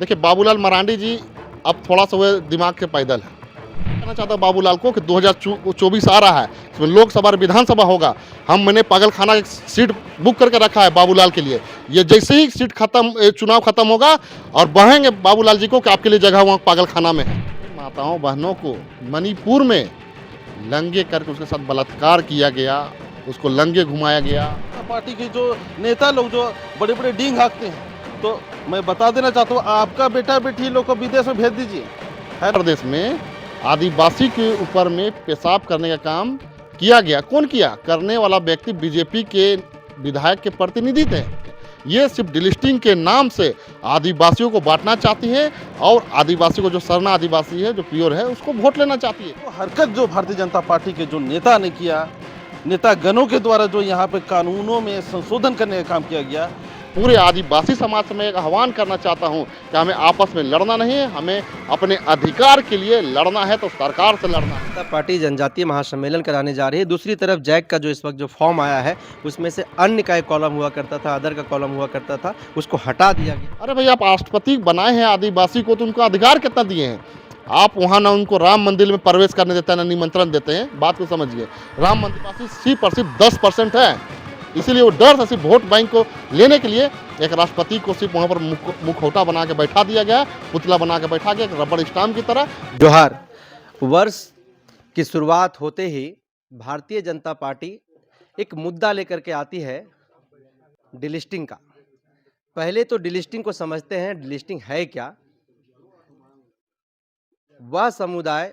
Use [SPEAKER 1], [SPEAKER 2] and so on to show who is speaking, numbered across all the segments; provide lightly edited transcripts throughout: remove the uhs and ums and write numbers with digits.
[SPEAKER 1] देखिए बाबूलाल मरांडी जी अब थोड़ा सा वो दिमाग के पैदल है। कहना चाहता हूँ बाबूलाल को कि 2024 आ रहा है, इसमें लोकसभा और विधानसभा होगा। हमने पागल खाना एक सीट बुक करके रखा है बाबूलाल के लिए। ये जैसे ही सीट खत्म, चुनाव खत्म होगा और बढ़ेंगे बाबूलाल जी को कि आपके लिए जगह वहाँ पागल खाना में है। माताओं बहनों को मणिपुर में लंगे करके उसके साथ बलात्कार किया गया, उसको लंगे घुमाया गया।
[SPEAKER 2] पार्टी के जो नेता लोग जो बड़े बड़े डींग हाँकते हैं, तो मैं बता देना चाहता हूँ, आपका बेटा बेटी लोग को विदेश में भेज दीजिए।
[SPEAKER 1] प्रदेश में आदिवासी के ऊपर में पेशाब करने का काम किया गया। कौन किया? करने वाला व्यक्ति बीजेपी के विधायक के प्रतिनिधि थे। ये सिर्फ डिलिस्टिंग के नाम से आदिवासियों को बांटना चाहती है और आदिवासी को जो सरना आदिवासी है, जो प्योर है, उसको वोट लेना चाहती है।
[SPEAKER 2] तो हरकत जो भारतीय जनता पार्टी के जो नेता ने किया, नेता गणों के द्वारा जो यहाँ पे कानूनों में संशोधन करने का काम किया गया,
[SPEAKER 1] पूरे आदिवासी समाज से मैं एक आह्वान करना चाहता हूँ कि हमें आपस में लड़ना नहीं है, हमें अपने अधिकार के लिए लड़ना है तो सरकार से लड़ना है।
[SPEAKER 3] जनता पार्टी जनजातीय महासम्मेलन कराने जा रही है। दूसरी तरफ जैक का जो इस वक्त जो फॉर्म आया है, उसमें से अन्य का एक कॉलम हुआ करता था, अदर का कॉलम हुआ करता था, उसको हटा दिया गया।
[SPEAKER 1] अरे भाई, आप राष्ट्रपति बनाए हैं आदिवासी को, तो उनको अधिकार कितना दिए हैं? आप वहाँ ना उनको राम मंदिर में प्रवेश करने देते हैं, ना निमंत्रण देते हैं। बात को समझिए। राम मंदिर सिर्फ 10% है, इसीलिए वो डर से सिर्फ वोट बैंक को लेने के लिए एक राष्ट्रपति को सिर्फ वहाँ पर मुखौटा बना के बैठा दिया गया, पुतला बना के बैठा गया, एक रबड़ स्टाम्प की तरह।
[SPEAKER 3] जोहार। वर्ष की शुरुआत होते ही भारतीय जनता पार्टी एक मुद्दा लेकर के आती है, डिलिस्टिंग का। पहले तो डिलिस्टिंग को समझते हैं, डिलिस्टिंग है क्या। वह समुदाय,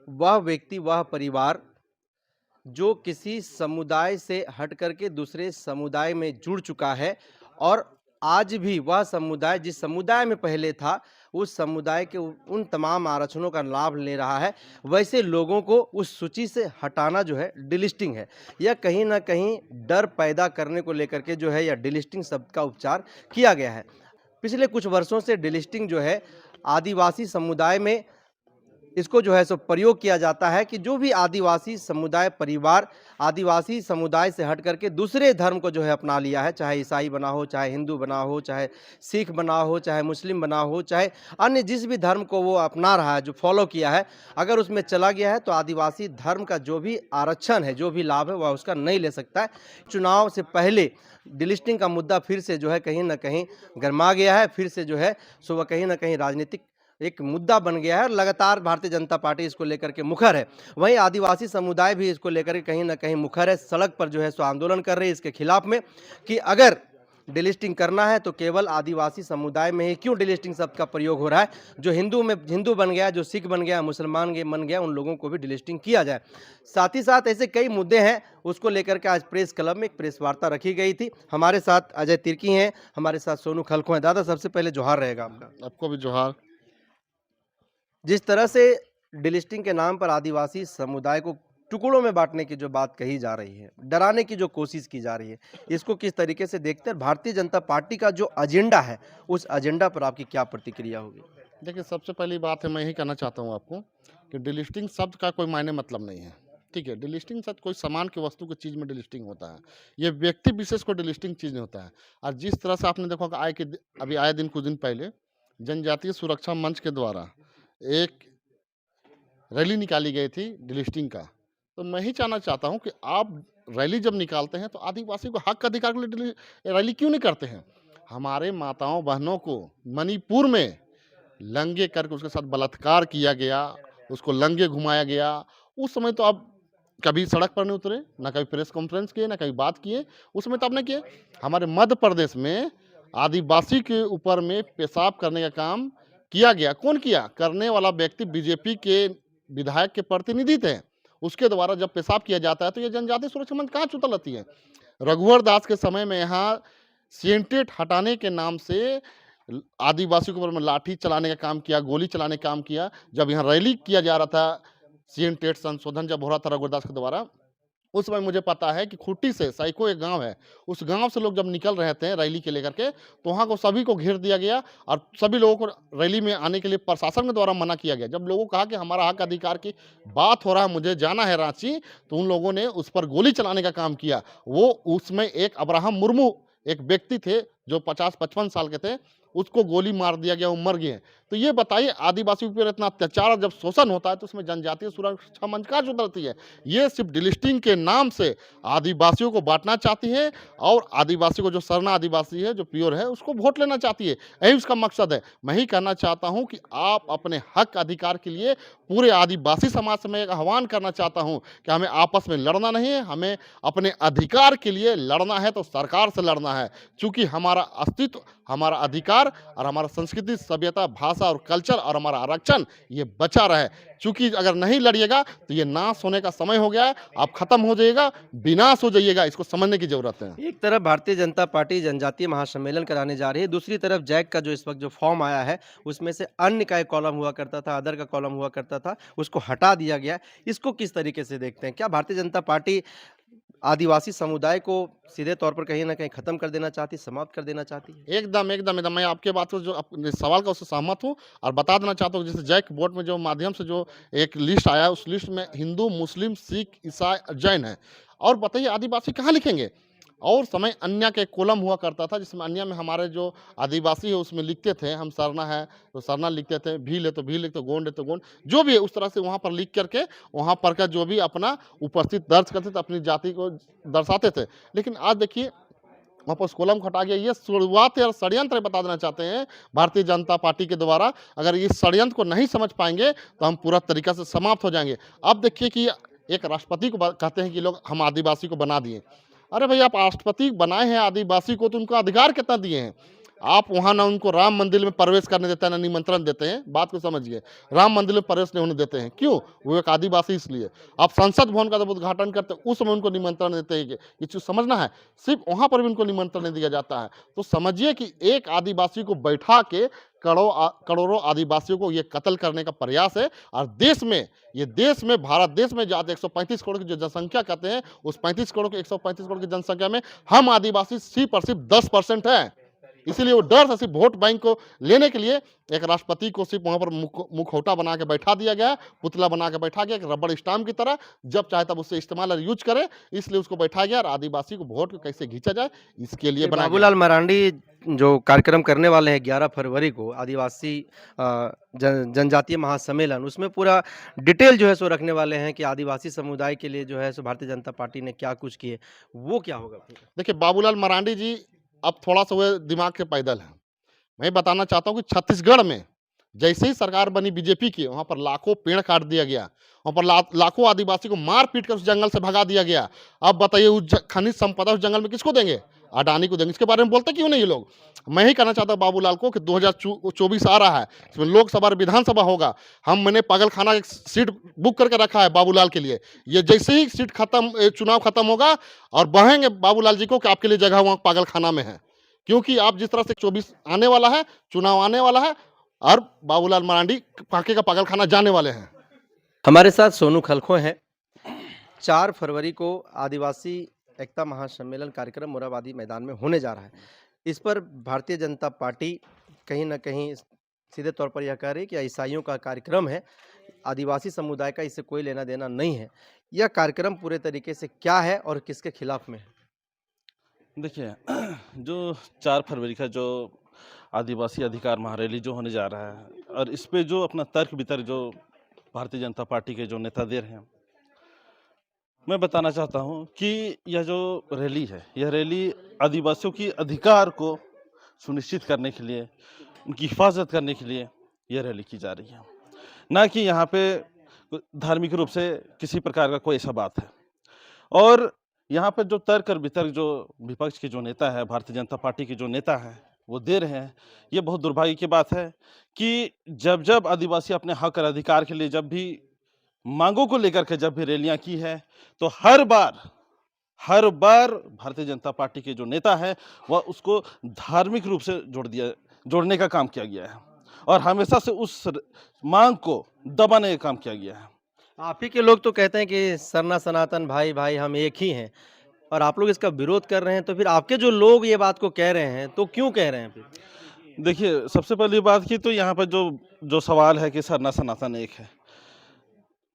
[SPEAKER 3] वह व्यक्ति, वह परिवार जो किसी समुदाय से हट करके दूसरे समुदाय में जुड़ चुका है और आज भी वह समुदाय जिस समुदाय में पहले था, उस समुदाय के उन तमाम आरक्षणों का लाभ ले रहा है, वैसे लोगों को उस सूची से हटाना जो है डिलिस्टिंग है। यह कहीं ना कहीं डर पैदा करने को लेकर के जो है यह डिलिस्टिंग शब्द का उपचार किया गया है। पिछले कुछ वर्षों से डिलिस्टिंग जो है आदिवासी समुदाय में इसको जो है सो प्रयोग किया जाता है कि जो भी आदिवासी समुदाय परिवार आदिवासी समुदाय से हट करके दूसरे धर्म को जो है अपना लिया है, चाहे ईसाई बना हो, चाहे हिंदू बना हो, चाहे सिख बना हो, चाहे मुस्लिम बना हो, चाहे अन्य जिस भी धर्म को वो अपना रहा है, जो फॉलो किया है, अगर उसमें चला गया है तो आदिवासी धर्म का जो भी आरक्षण है, जो भी लाभ है, वह उसका नहीं ले सकता है। चुनाव से पहले डिलिस्टिंग का मुद्दा फिर से जो है कहीं ना कहीं गरमा गया है, फिर से जो है सो वह कहीं ना कहीं राजनीतिक एक मुद्दा बन गया है और लगातार भारतीय जनता पार्टी इसको लेकर के मुखर है। वहीं आदिवासी समुदाय भी इसको लेकर के कहीं ना कहीं मुखर है, सड़क पर जो है सो आंदोलन कर रही है इसके खिलाफ में कि अगर डिलिस्टिंग करना है तो केवल आदिवासी समुदाय में ही क्यों डिलिस्टिंग शब्द का प्रयोग हो रहा है। जो हिंदू में हिंदू बन गया, जो सिख बन गया, मुसलमान बन गया, उन लोगों को भी डिलिस्टिंग किया जाए। साथ ही साथ ऐसे कई मुद्दे हैं, उसको लेकर के आज प्रेस क्लब में एक प्रेस वार्ता रखी गई थी। हमारे साथ अजय तिर्की हैं, हमारे साथ सोनू खलखो हैं। दादा, सबसे पहले जोहार रहेगा आपका।
[SPEAKER 1] आपको भी जोहार।
[SPEAKER 3] जिस तरह से डिलिस्टिंग के नाम पर आदिवासी समुदाय को टुकड़ों में बांटने की जो बात कही जा रही है, डराने की जो कोशिश की जा रही है, इसको किस तरीके से देखते हैं? भारतीय जनता पार्टी का जो एजेंडा है, उस एजेंडा पर आपकी क्या प्रतिक्रिया होगी?
[SPEAKER 1] देखिए, सबसे पहली बात है, मैं यही कहना चाहता हूँ आपको कि डिलिस्टिंग शब्द का कोई मायने मतलब नहीं है। ठीक है, डिलिस्टिंग शब्द कोई सामान की वस्तु की चीज़ में डिलिस्टिंग होता है। ये व्यक्ति विशेष को डिलिस्टिंग चीज़ नहीं होता है। और जिस तरह से आपने देखा होगा अभी आए दिन कुछ दिन पहले जनजातीय सुरक्षा मंच के द्वारा एक रैली निकाली गई थी डिलिस्टिंग का। तो मैं ही चाहना चाहता हूँ कि आप रैली जब निकालते हैं तो आदिवासी को हक अधिकार के लिए रैली क्यों नहीं करते हैं? हमारे माताओं बहनों को मणिपुर में लंगे करके उसके साथ बलात्कार किया गया, उसको लंगे घुमाया गया। उस समय तो आप कभी सड़क पर नहीं उतरे, ना कभी प्रेस कॉन्फ्रेंस किए, ना कभी बात किए। उस समय तो आपने किए। हमारे मध्य प्रदेश में आदिवासी के ऊपर में पेशाब करने का काम किया गया। कौन किया? करने वाला व्यक्ति बीजेपी के विधायक के प्रतिनिधि थे। उसके द्वारा जब पेशाब किया जाता है तो ये जनजातीय सुरक्षा मंच कहाँ चुतल रहती है? रघुवर दास के समय में यहाँ सीएनटेट हटाने के नाम से आदिवासी के ऊपर में लाठी चलाने का काम किया, गोली चलाने का काम किया। जब यहाँ रैली किया जा रहा था, सीएनटेट संशोधन जब हो रहा था रघुवर दास के द्वारा, उस समय मुझे पता है कि खुट्टी से साइको एक गांव है, उस गांव से लोग जब निकल रहे थे रैली के लेकर के, तो वहाँ को सभी को घेर दिया गया और सभी लोगों को रैली में आने के लिए प्रशासन के द्वारा मना किया गया। जब लोगों को कहा कि हमारा हक अधिकार की बात हो रहा है, मुझे जाना है रांची, तो उन लोगों ने उस पर गोली चलाने का काम किया। वो उसमें एक अब्राहम मुर्मू एक व्यक्ति थे जो 50-55 साल के थे, उसको गोली मार दिया गया, वो मर गए। तो ये बताइए आदिवासियों पर इतना अत्याचार और जब शोषण होता है तो उसमें जनजातीय सुरक्षा मंच कहाँ से उतरती है। ये सिर्फ डिलिस्टिंग के नाम से आदिवासियों को बांटना चाहती है और आदिवासी को जो सरना आदिवासी है जो प्योर है उसको वोट लेना चाहती है। यही उसका मकसद है। मैं ही कहना चाहता हूँ कि आप अपने हक अधिकार के लिए पूरे आदिवासी समाज से मैं एक आह्वान करना चाहता हूँ कि हमें आपस में लड़ना नहीं है, हमें अपने अधिकार के लिए लड़ना है तो सरकार से लड़ना है। चूंकि हमारा अस्तित्व, हमारा अधिकार और हमारा संस्कृति, सभ्यता, भाषा और कल्चर और हमारा आरक्षण ये बचा रहे। चूंकि अगर नहीं लड़िएगा तो ये नाश होने का समय हो गया है। आप खत्म हो जाइएगा, विनाश हो जाइएगा। इसको समझने की जरूरत है।
[SPEAKER 3] एक तरफ भारतीय जनता पार्टी जनजातीय महासम्मेलन कराने जा रही है, दूसरी तरफ जैक का जो इस वक्त जो फॉर्म आया है उसमें से अन्य का एक कॉलम हुआ करता था, अदर का कॉलम हुआ करता था, उसको हटा दिया गया। इसको किस तरीके से देखते हैं? क्या भारतीय जनता पार्टी आदिवासी समुदाय को सीधे तौर पर कहीं ना कहीं खत्म कर देना चाहती, समाप्त कर देना चाहती है?
[SPEAKER 1] एकदम, एकदम, एकदम। मैं आपके बात से जो अपने सवाल का उससे सहमत हूँ और बता देना चाहता हूँ जैसे जैक बोर्ड में जो माध्यम से जो एक लिस्ट आया है उस लिस्ट में हिंदू, मुस्लिम, सिख, ईसाई, जैन है। और बताइए आदिवासी कहाँ लिखेंगे? और समय अन्य का एक कॉलम हुआ करता था जिसमें अन्य में हमारे जो आदिवासी है उसमें लिखते थे, हम सरना है तो सरना लिखते थे, भील है तो भील लिखते, गोंड है तो गोंड, जो भी है उस तरह से वहाँ पर लिख करके वहाँ पर का जो भी अपना उपस्थित दर्ज करते थे, अपनी जाति को दर्शाते थे। लेकिन आज देखिए वहाँ पर उस कॉलम को हटा गया। ये शुरुआत है और षड्यंत्र है, बता देना चाहते हैं भारतीय जनता पार्टी के द्वारा। अगर इस षड्यंत्र को नहीं समझ पाएंगे तो हम पूरा तरीका से समाप्त हो जाएंगे। अब देखिए कि एक राष्ट्रपति को कहते हैं कि लोग हम आदिवासी को बना दिए। अरे भाई आप राष्ट्रपति बनाए हैं आदिवासी को तो उनको अधिकार कितना दिए हैं? आप वहाँ ना उनको राम मंदिर में प्रवेश करने देते हैं ना निमंत्रण देते हैं। बात को समझिए, राम मंदिर में प्रवेश नहीं होने देते हैं। क्यों? वो एक आदिवासी इसलिए। आप संसद भवन का जब उद्घाटन करते हैं उस समय उनको निमंत्रण देते हैं। ये चीज़ समझना है। सिर्फ वहाँ पर भी उनको निमंत्रण नहीं दिया जाता है। तो समझिए कि एक आदिवासी को बैठा के करोड़ों आदिवासियों को ये कत्ल करने का प्रयास है। और देश में, ये देश में, भारत देश में जो 135 करोड़ की जो जनसंख्या कहते हैं उस 35 करोड़ की 135 करोड़ की जनसंख्या में हम आदिवासी सिर्फ और सिर्फ 10% है। इसीलिए वो डर से सिर्फ वोट बैंक को लेने के लिए एक राष्ट्रपति को सिर्फ वहाँ पर मुखौटा बना के बैठा दिया गया, पुतला बना के बैठा गया, एक रबड़ स्टाम्प की तरह, जब चाहे तब उससे इस्तेमाल और यूज करे, इसलिए उसको बैठा गया। और आदिवासी को वोट को कैसे खींचा जाए इसके लिए बनाया गया।
[SPEAKER 3] बाबूलाल मरांडी जो कार्यक्रम करने वाले हैं 11 फरवरी को आदिवासी जनजातीय महासम्मेलन, उसमें पूरा डिटेल जो है सो रखने वाले हैं कि आदिवासी समुदाय के लिए जो है सो भारतीय जनता पार्टी ने क्या कुछ किए, वो क्या होगा फिर?
[SPEAKER 1] देखिए बाबूलाल मरांडी जी अब थोड़ा सा वो दिमाग के पैदल हैं। मैं बताना चाहता हूँ कि छत्तीसगढ़ में जैसे ही सरकार बनी बीजेपी की, वहाँ पर लाखों पेड़ काट दिया गया, वहाँ पर लाखों आदिवासी को मार पीट कर उस जंगल से भगा दिया गया। अब बताइए उस खनिज संपदा उस जंगल में किसको देंगे? अडानी को देंगे। इसके बारे में बोलते क्यों नहीं ये लोग? मैं ही कहना चाहता हूँ बाबूलाल को कि 2024 आ रहा है, इसमें लोकसभा और विधानसभा होगा। मैंने पागलखाना एक सीट बुक करके रखा है बाबूलाल के लिए। ये जैसे ही सीट खत्म, चुनाव खत्म होगा और बढ़ेंगे बाबूलाल जी को कि आपके लिए जगह वहाँ पागलखाना में है। क्योंकि आप जिस तरह से 24 आने वाला है, चुनाव आने वाला है और बाबूलाल मरांडी पाके का पागलखाना जाने वाले हैं।
[SPEAKER 3] हमारे साथ सोनू खलखो हैं। 4 फरवरी को आदिवासी एकता महासम्मेलन कार्यक्रम मोरहाबादी मैदान में होने जा रहा है। इस पर भारतीय जनता पार्टी कहीं ना कहीं सीधे तौर पर यह कह रही है कि ईसाइयों का कार्यक्रम है, आदिवासी समुदाय का इससे कोई लेना देना नहीं है। यह कार्यक्रम पूरे तरीके से क्या है और किसके खिलाफ में है?
[SPEAKER 2] देखिए, जो 4 फरवरी का जो आदिवासी अधिकार महारैली जो होने जा रहा है और इस पे जो अपना तर्क वितर्क जो भारतीय जनता पार्टी के जो नेता दे रहे हैं, मैं बताना चाहता हूं कि यह जो रैली है, यह रैली आदिवासियों की अधिकार को सुनिश्चित करने के लिए, उनकी हिफाजत करने के लिए यह रैली की जा रही है, ना कि यहाँ पे धार्मिक रूप से किसी प्रकार का कोई ऐसा बात है। और यहाँ पर जो तर्क और वितर्क जो विपक्ष के जो नेता है, भारतीय जनता पार्टी के जो नेता हैं, वो दे रहे हैं, ये बहुत दुर्भाग्य की बात है कि जब जब आदिवासी अपने हक और अधिकार के लिए जब भी मांगों को लेकर के जब भी रैलियां की है, तो हर बार भारतीय जनता पार्टी के जो नेता है वह उसको धार्मिक रूप से जोड़ने का काम किया गया है और हमेशा से उस मांग को दबाने का काम किया गया है।
[SPEAKER 3] आप ही के लोग तो कहते हैं कि सरना सनातन भाई भाई हम एक ही हैं, और आप लोग इसका विरोध कर रहे हैं, तो फिर आपके जो लोग ये बात को कह रहे हैं तो क्यों कह रहे हैं फिर?
[SPEAKER 2] देखिए, सबसे पहली बात की तो यहाँ पर जो सवाल है कि सरना सनातन एक है,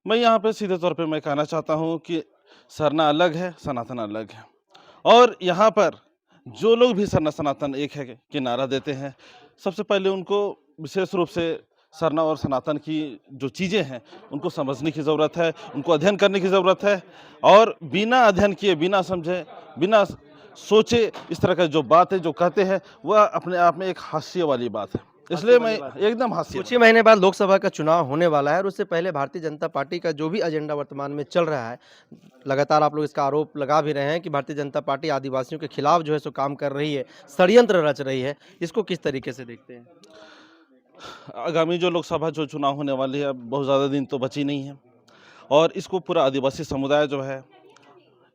[SPEAKER 2] मैं यहाँ पे सीधे तौर पे मैं कहना चाहता हूँ कि सरना अलग है, सनातन अलग है। और यहाँ पर जो लोग भी सरना सनातन एक है कि नारा देते हैं, सबसे पहले उनको विशेष रूप से सरना और सनातन की जो चीज़ें हैं उनको समझने की ज़रूरत है, उनको अध्ययन करने की ज़रूरत है। और बिना अध्ययन किए, बिना समझे, बिना सोचे इस तरह का जो बात है, जो कहते हैं, वह अपने आप में एक हास्य वाली बात है। इसलिए मैं एकदम हास्य
[SPEAKER 3] कुछ ही महीने बाद लोकसभा का चुनाव होने वाला है और उससे पहले भारतीय जनता पार्टी का जो भी एजेंडा वर्तमान में चल रहा है, लगातार आप लोग इसका आरोप लगा भी रहे हैं कि भारतीय जनता पार्टी आदिवासियों के खिलाफ जो है सो काम कर रही है, षड्यंत्र रच रही है। इसको किस तरीके से देखते हैं?
[SPEAKER 2] आगामी जो लोकसभा जो चुनाव होने वाली है, अब बहुत ज़्यादा दिन तो बची नहीं है और इसको पूरा आदिवासी समुदाय जो है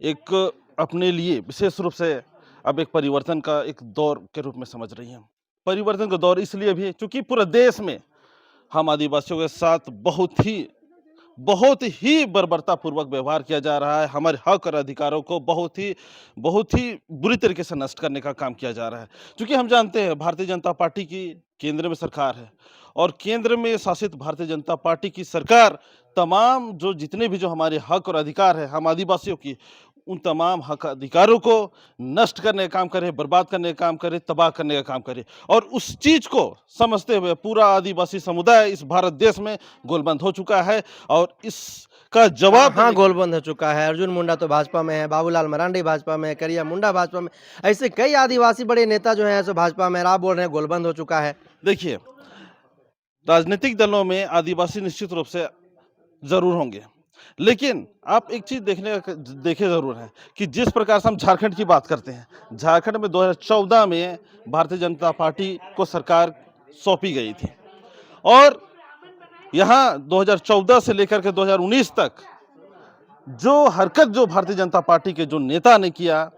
[SPEAKER 2] एक अपने लिए विशेष रूप से अब एक परिवर्तन का एक दौर के रूप में समझ रही है। परिवर्तन का दौर इसलिए भी है क्योंकि पूरे देश में हम आदिवासियों के साथ बहुत ही बर्बरतापूर्वक व्यवहार किया जा रहा है। हमारे हक और अधिकारों को बहुत ही बुरी तरीके से नष्ट करने का काम किया जा रहा है। क्योंकि हम जानते हैं भारतीय जनता पार्टी की केंद्र में सरकार है और केंद्र में शासित भारतीय जनता पार्टी की सरकार तमाम जो जितने भी जो हमारे हक और अधिकार है हम आदिवासियों की, उन तमाम हक अधिकारों को नष्ट करने का काम करे, बर्बाद करने का काम करे, तबाह करने का काम करे। और उस चीज को समझते हुए पूरा आदिवासी समुदाय इस भारत देश में गोलबंद हो चुका है और इसका जवाब
[SPEAKER 3] हाँ, गोलबंद हो चुका है। अर्जुन मुंडा तो भाजपा में है, बाबूलाल मरांडी भाजपा में है, करिया मुंडा भाजपा में, ऐसे कई आदिवासी बड़े नेता जो हैं सो भाजपा में, आप बोल रहे हैं गोलबंद हो चुका है।
[SPEAKER 2] देखिए, राजनीतिक दलों में आदिवासी निश्चित रूप से जरूर होंगे, लेकिन आप एक चीज देखे जरूर है कि जिस प्रकार से हम झारखंड की बात करते हैं, झारखंड में 2014 में भारतीय जनता पार्टी को सरकार सौंपी गई थी और यहाँ 2014 से लेकर के 2019 तक जो हरकत जो भारतीय जनता पार्टी के जो नेता ने किया,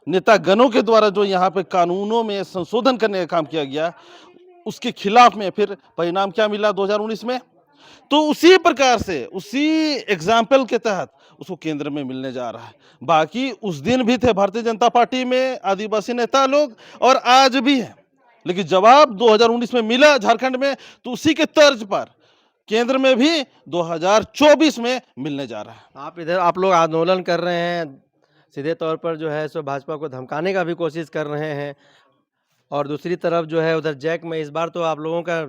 [SPEAKER 2] नेतागणों के द्वारा जो यहाँ पे कानूनों में संशोधन करने का काम किया गया, उसके खिलाफ में फिर परिणाम क्या मिला 2019 में? तो उसी प्रकार से उसी एग्जाम्पल के तहत उसको केंद्र में मिलने जा रहा है। बाकी उस दिन भी थे भारतीय जनता पार्टी में आदिवासी नेता लोग और आज भी है, लेकिन जवाब 2019 में मिला झारखंड में, तो उसी के तर्ज पर केंद्र में भी 2024 में मिलने जा रहा है।
[SPEAKER 3] आप लोग आंदोलन कर रहे हैं, सीधे तौर पर जो है सो भाजपा को धमकाने का भी कोशिश कर रहे हैं और दूसरी तरफ जो है उधर जैक में इस बार तो आप लोगों का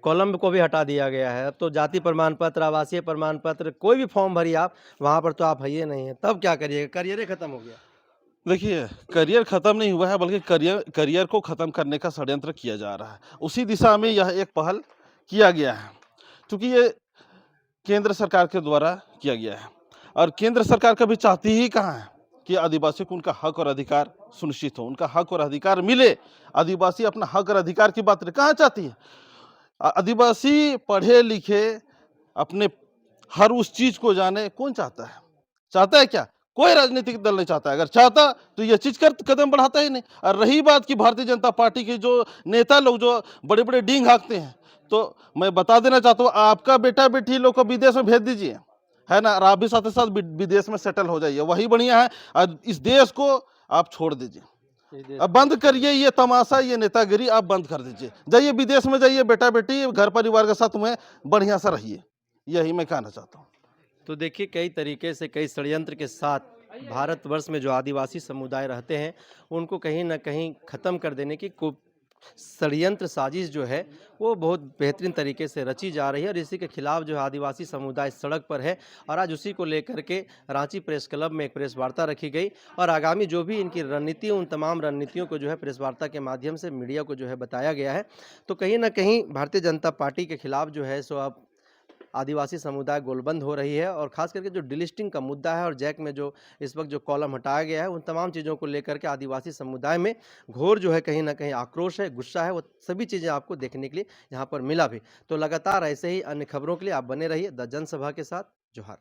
[SPEAKER 3] कॉलम को भी हटा दिया गया है। अब तो जाति प्रमाण पत्र, आवासीय प्रमाण पत्र, कोई भी फॉर्म भरिए आप, वहाँ पर तो आप है ही नहीं है। तब क्या करिएगा? करियर ही खत्म हो गया।
[SPEAKER 2] देखिए, करियर खत्म नहीं हुआ है, बल्कि करियर को खत्म करने का षड्यंत्र किया जा रहा है। उसी दिशा में यह एक पहल किया गया है, क्योंकि ये केंद्र सरकार के द्वारा किया गया है और केंद्र सरकार कभी चाहती ही कहाँ है कि आदिवासियों को उनका हक और अधिकार सुनिश्चित हो, उनका हक और अधिकार मिले। आदिवासी अपना हक और अधिकार की बात कहाँ चाहती है? आदिवासी पढ़े लिखे अपने हर उस चीज को जाने, कौन चाहता है? चाहता है क्या? कोई राजनीतिक दल नहीं चाहता है। अगर चाहता तो यह चीज कदम बढ़ाता ही नहीं। और रही बात कि भारतीय जनता पार्टी के जो नेता लोग जो बड़े बड़े डींग हाँकते हैं, तो मैं बता देना चाहता हूँ, आपका बेटा बेटी लोग को विदेश में भेज दीजिए, है ना, और आप भी साथ ही साथ विदेश में सेटल हो जाइए, वही बढ़िया है। और इस देश को आप छोड़ दीजिए, अब बंद करिए ये तमाशा, ये नेतागिरी आप बंद कर दीजिए। जाइए विदेश में, जाइए बेटा बेटी घर परिवार के साथ में बढ़िया सा रहिए, यही मैं कहना चाहता हूँ।
[SPEAKER 3] तो देखिए, कई तरीके से कई षड्यंत्र के साथ भारतवर्ष में जो आदिवासी समुदाय रहते हैं उनको कहीं ना कहीं ख़त्म कर देने की षड्यंत्र साजिश जो है वो बहुत बेहतरीन तरीके से रची जा रही है और इसी के खिलाफ जो आदिवासी समुदाय सड़क पर है। और आज उसी को लेकर के रांची प्रेस क्लब में एक प्रेस वार्ता रखी गई और आगामी जो भी इनकी रणनीति, उन तमाम रणनीतियों को जो है प्रेस वार्ता के माध्यम से मीडिया को जो है बताया गया है। तो कहीं ना कहीं भारतीय जनता पार्टी के खिलाफ जो है सो अब आदिवासी समुदाय गोलबंद हो रही है और ख़ास करके जो डिलिस्टिंग का मुद्दा है और जैक में जो इस वक्त जो कॉलम हटाया गया है, उन तमाम चीज़ों को लेकर के आदिवासी समुदाय में घोर जो है कहीं ना कहीं आक्रोश है, गुस्सा है। वो सभी चीज़ें आपको देखने के लिए यहाँ पर मिला भी। तो लगातार ऐसे ही अन्य खबरों के लिए आप बने रहिए द जनसभा के साथ। जोहार।